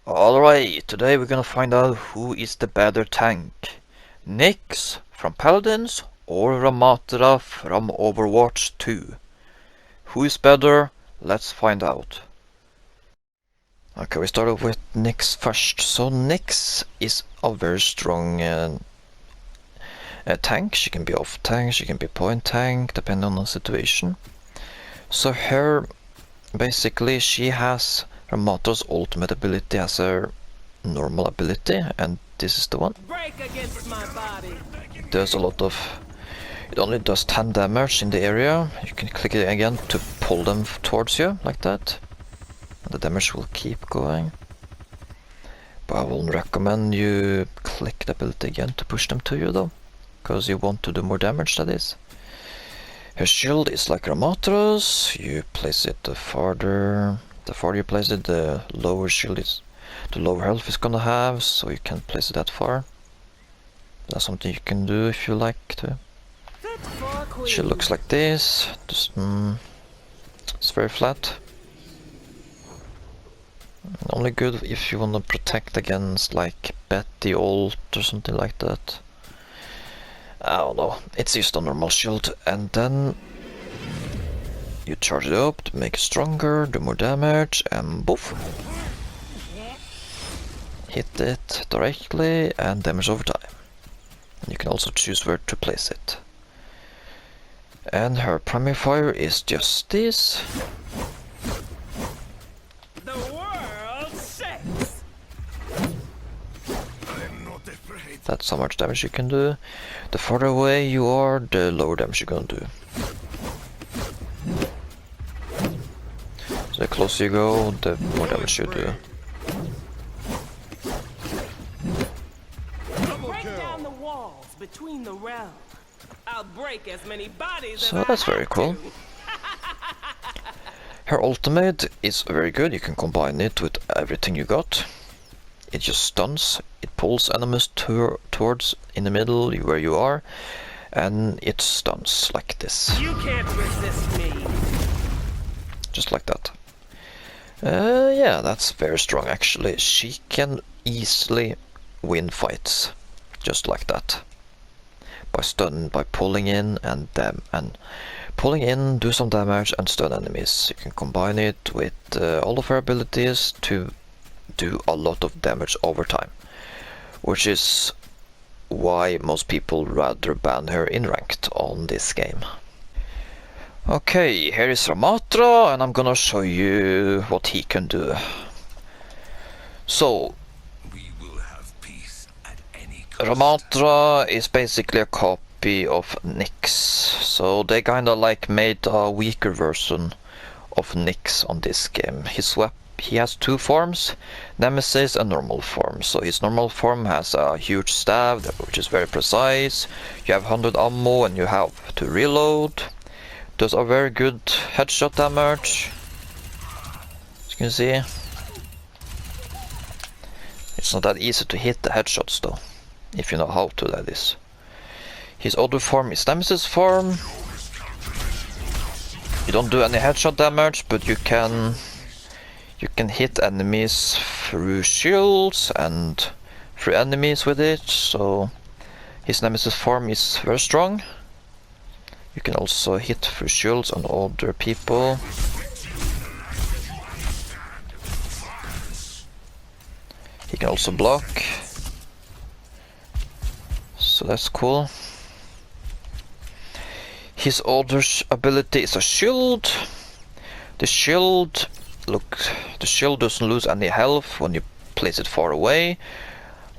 Alright, today we're gonna find out who is the better tank. Nyx from Paladins or Ramattra from Overwatch 2. Who is better? Let's find out. Okay, we start off with Nyx first. So Nyx is a very strong tank. She can be off tank, she can be point tank, depending on the situation. So her, basically she has Ramatra's ultimate ability as her normal ability, and this is the one. Break against my body. It does a lot of... It only does 10 damage in the area. You can click it again to pull them towards you, like that. And the damage will keep going. But I won't recommend you click the ability again to push them to you though, because you want to do more damage, that is. Her shield is like Ramatra's. You place it the farther you place it, the lower shield is, the lower health it's gonna have, so you can't place it that far. That's something you can do if you like to. She looks like this. Just, it's very flat. Only good if you want to protect against like Betty ult or something like that. I don't know. It's just a normal shield, and then you charge it up to make it stronger, do more damage, and boof. Hit it directly and damage over time. And you can also choose where to place it. And her primary fire is just this. The world shakes. That's how much damage you can do. The farther away you are, the lower damage you're gonna do. So the closer you go, the more damage you do. Break down the walls between the realms. I'll break as many bodies So as that's I very have cool. to. Her ultimate is very good. You can combine it with everything you got. It just stuns. It pulls enemies towards in the middle where you are, and it stuns like this. You can't resist me. Just like that. Yeah, that's very strong actually. She can easily win fights, just like that. By pulling in and pulling in, do some damage and stun enemies. You can combine it with all of her abilities to do a lot of damage over time, which is why most people rather ban her in ranked on this game. Okay, here is Ramattra, and I'm gonna show you what he can do. So, Ramattra is basically a copy of Nyx, so they kinda like made a weaker version of Nyx on this game. He has two forms, Nemesis and normal form. So his normal form has a huge stab, which is very precise. You have 100 ammo and you have to reload. Does a very good headshot damage. As you can see, it's not that easy to hit the headshots though, if you know how to, that is. His other form is Nemesis form. You don't do any headshot damage, but you can hit enemies through shields and through enemies with it, so his Nemesis form is very strong. You can also hit through shields on other people. He can also block, so that's cool. His other ability is a shield. The shield doesn't lose any health when you place it far away.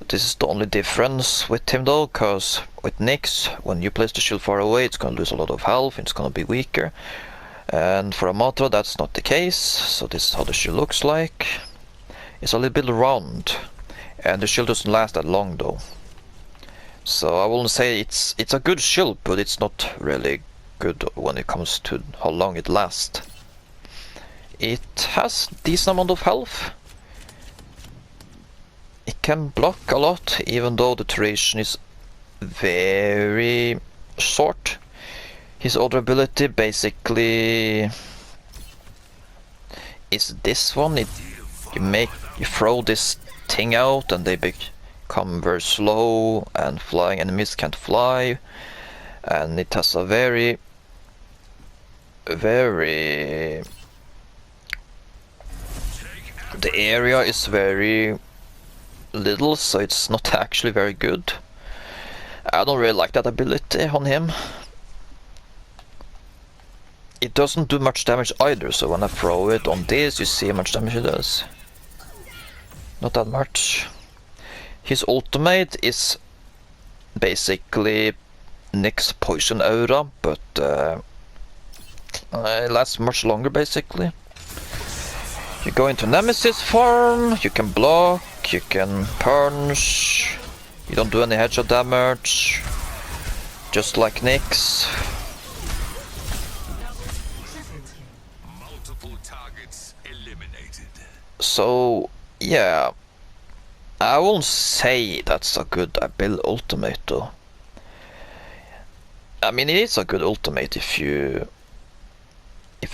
This is the only difference with him though, because with Nyx, when you place the shield far away, it's gonna lose a lot of health, it's gonna be weaker. And for Ramattra, that's not the case, so this is how the shield looks like. It's a little bit round, and the shield doesn't last that long though. So I wouldn't say it's a good shield, but it's not really good when it comes to how long it lasts. It has decent amount of health. It can block a lot, even though the duration is very short. His other ability basically is this one. You make You throw this thing out and they become very slow, and flying enemies can't fly, and it has a very the area is very little, so it's not actually very good. I don't really like that ability on him. It doesn't do much damage either, so when I throw it on this, you see how much damage it does. Not that much. His ultimate is basically Nick's poison aura, but it lasts much longer basically. You go into Nemesis form, you can block, you can punch, you don't do any headshot damage, just like Nick's. Multiple targets eliminated. So yeah, I won't say that's a good ultimate though. I mean, it is a good ultimate if you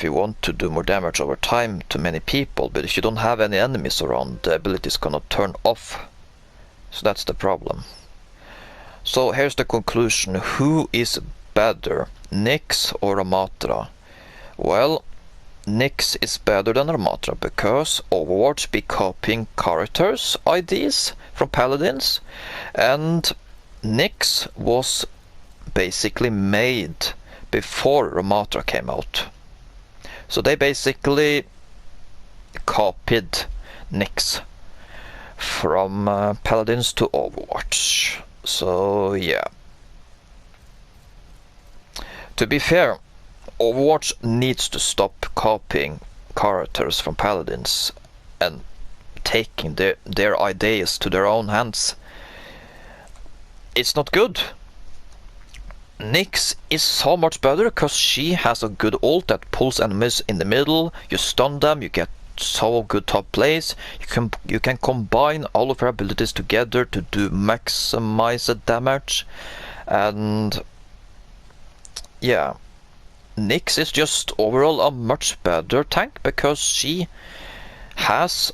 want to do more damage over time to many people, but if you don't have any enemies around, the ability is gonna turn off. So that's the problem. So here's the conclusion. Who is better, Nyx or Ramattra? Well, Nyx is better than Ramattra because Overwatch be copying characters IDs from Paladins, and Nyx was basically made before Ramattra came out. So they basically copied Nyx from Paladins to Overwatch. So yeah. To be fair, Overwatch needs to stop copying characters from Paladins and taking their ideas to their own hands. It's not good. Nyx is so much better because she has a good ult that pulls enemies in the middle, you stun them, you get so good top plays, you can combine all of her abilities together to do maximized damage, and yeah, Nyx is just overall a much better tank because she has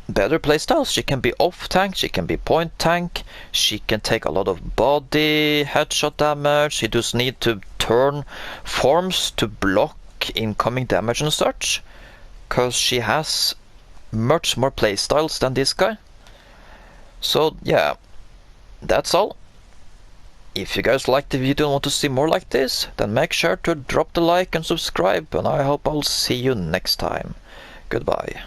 better playstyles. She can be off tank, she can be point tank, she can take a lot of body headshot damage, she does need to turn forms to block incoming damage and such, because she has much more playstyles than this guy. So yeah, that's all. If you guys liked the video and want to see more like this, then make sure to drop the like and subscribe, and I hope I'll see you next time. Goodbye.